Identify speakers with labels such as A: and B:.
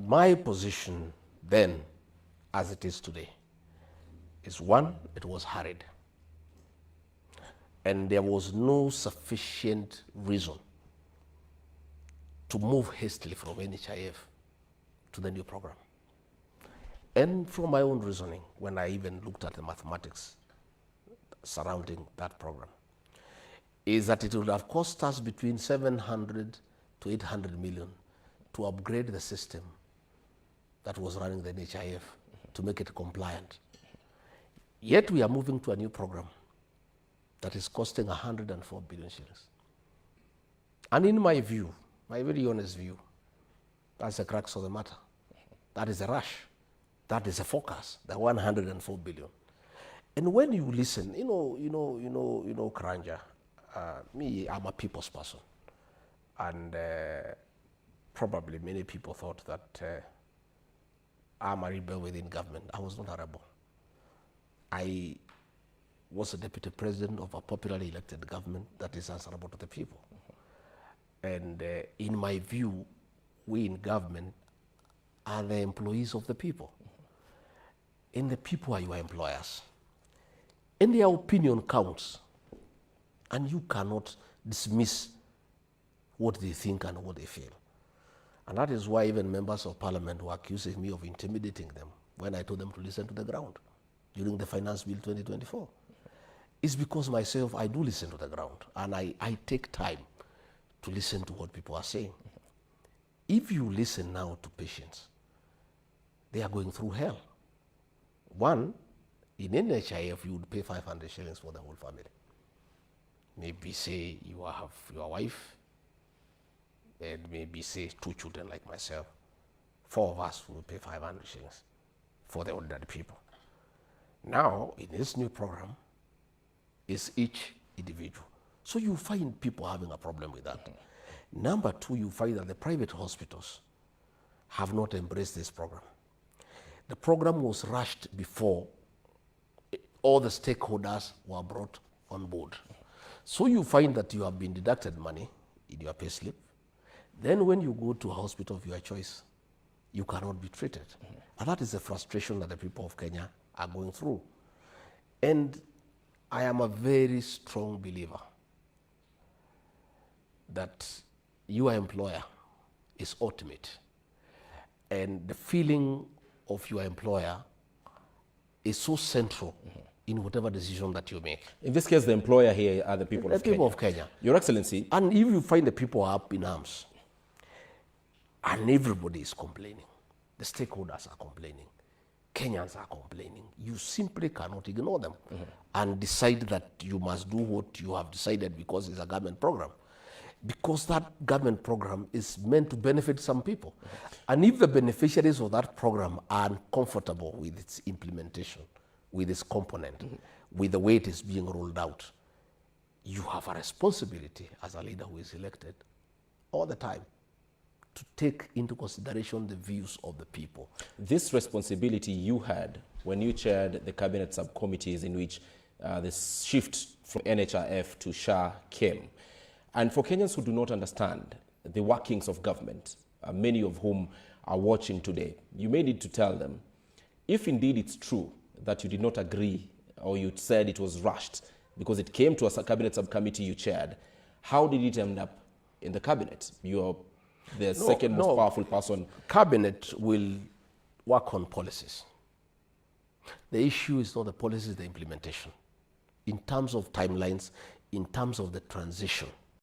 A: my position then, as it is today, is one, it was hurried. And there was no sufficient reason to move hastily from NHIF to the new program. And from my own reasoning, when I even looked at the mathematics surrounding that program, is that it would have cost us between 700 to 800 million to upgrade the system that was running the NHIF to make it compliant. Yet we are moving to a new program that is costing 104 billion shillings. And in my view, my very honest view, that's the crux of the matter. That is a rush. That is a focus, the 104 billion. And when you listen, Karanja, me, I'm a people's person. And probably many people thought that I'm a rebel within government. I was not a rebel. I was a deputy president of a popularly elected government that is answerable to the people. And in my view, we in government are the employees of the people. And the people are your employers. And their opinion counts. And you cannot dismiss what they think and what they feel. And that is why even members of parliament were accusing me of intimidating them when I told them to listen to the ground during the Finance Bill 2024. It's because myself, I do listen to the ground, and I take time to listen to what people are saying. If you listen now to patients, they are going through hell. One, in NHIF, you would pay 500 shillings for the whole family. Maybe say you have your wife, and maybe say 2 children like myself. 4 of us will pay 500 shillings for the ordinary people. Now, in this new program, it's each individual. So you find people having a problem with that. Number 2, you find that the private hospitals have not embraced this program. The program was rushed before all the stakeholders were brought on board. So you find that you have been deducted money in your pay slip. Then when you go to a hospital of your choice, you cannot be treated. And that is the frustration that the people of Kenya are going through. And I am a very strong believer that your employer is ultimate. And the feeling of your employer is so central in whatever decision that you make.
B: In this case, the employer here are the people of Kenya.
A: The people of Kenya.
B: Your Excellency.
A: And if you find the people are up in arms, and everybody is complaining, the stakeholders are complaining, Kenyans are complaining, you simply cannot ignore them and decide that you must do what you have decided because it's a government program. Because that government program is meant to benefit some people. And if the beneficiaries of that program are uncomfortable with its implementation, with its component, with the way it is being rolled out, you have a responsibility as a leader who is elected all the time to take into consideration the views of the people.
B: This responsibility you had when you chaired the cabinet subcommittees in which the shift from NHIF to SHA came. And for Kenyans who do not understand the workings of government, many of whom are watching today, you may need to tell them, if indeed it's true that you did not agree or you said it was rushed because it came to a cabinet subcommittee you chaired, how did it end up in the cabinet? You're the second most powerful person.
A: Cabinet will work on policies. The issue is not the policies, the implementation. In terms of timelines, in terms of the transition,